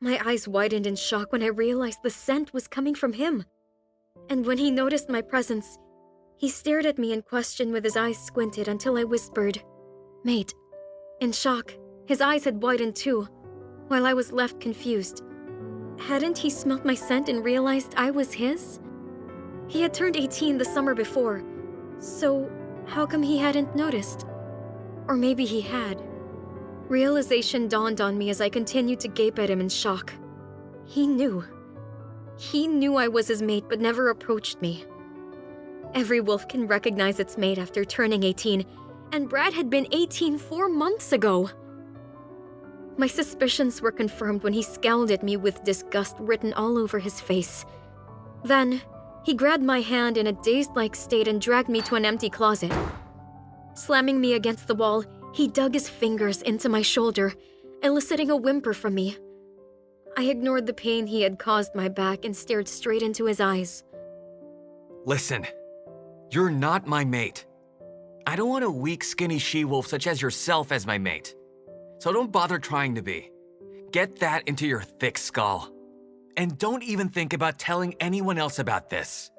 My eyes widened in shock when I realized the scent was coming from him. And when he noticed my presence, he stared at me in question with his eyes squinted until I whispered, "Mate." In shock, his eyes had widened too, while I was left confused. Hadn't he smelt my scent and realized I was his? He had turned 18 the summer before, so how come he hadn't noticed? Or maybe he had. Realization dawned on me as I continued to gape at him in shock. He knew. He knew I was his mate but never approached me. Every wolf can recognize its mate after turning 18, and Brad had been 18 4 months ago. My suspicions were confirmed when he scowled at me with disgust written all over his face. Then, he grabbed my hand in a dazed-like state and dragged me to an empty closet. Slamming me against the wall, he dug his fingers into my shoulder, eliciting a whimper from me. I ignored the pain he had caused my back and stared straight into his eyes. Listen, you're not my mate. I don't want a weak, skinny she-wolf such as yourself as my mate. So don't bother trying to be. Get that into your thick skull. And don't even think about telling anyone else about this.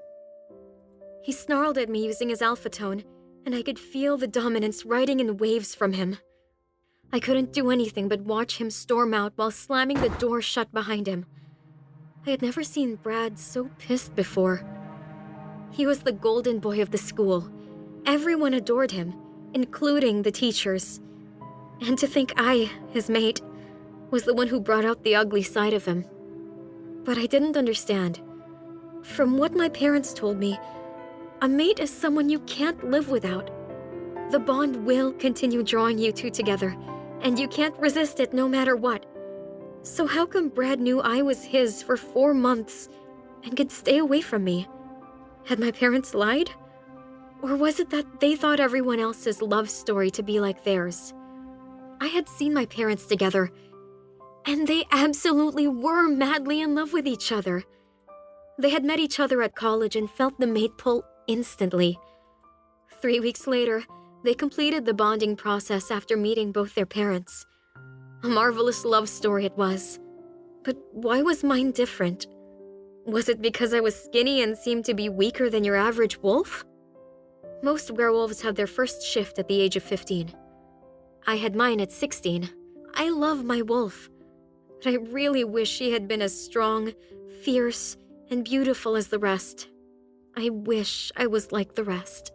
He snarled at me using his alpha tone, and I could feel the dominance riding in waves from him. I couldn't do anything but watch him storm out while slamming the door shut behind him. I had never seen Brad so pissed before. He was the golden boy of the school. Everyone adored him, including the teachers. And to think I, his mate, was the one who brought out the ugly side of him. But I didn't understand. From what my parents told me, a mate is someone you can't live without. The bond will continue drawing you two together, and you can't resist it no matter what. So how come Brad knew I was his for 4 months and could stay away from me? Had my parents lied? Or was it that they thought everyone else's love story to be like theirs? I had seen my parents together, and they absolutely were madly in love with each other. They had met each other at college and felt the mate pull instantly. 3 weeks later, they completed the bonding process after meeting both their parents. A marvelous love story it was. But why was mine different? Was it because I was skinny and seemed to be weaker than your average wolf? Most werewolves have their first shift at the age of 15. I had mine at 16. I love my wolf, but I really wish she had been as strong, fierce, and beautiful as the rest. I wish I was like the rest.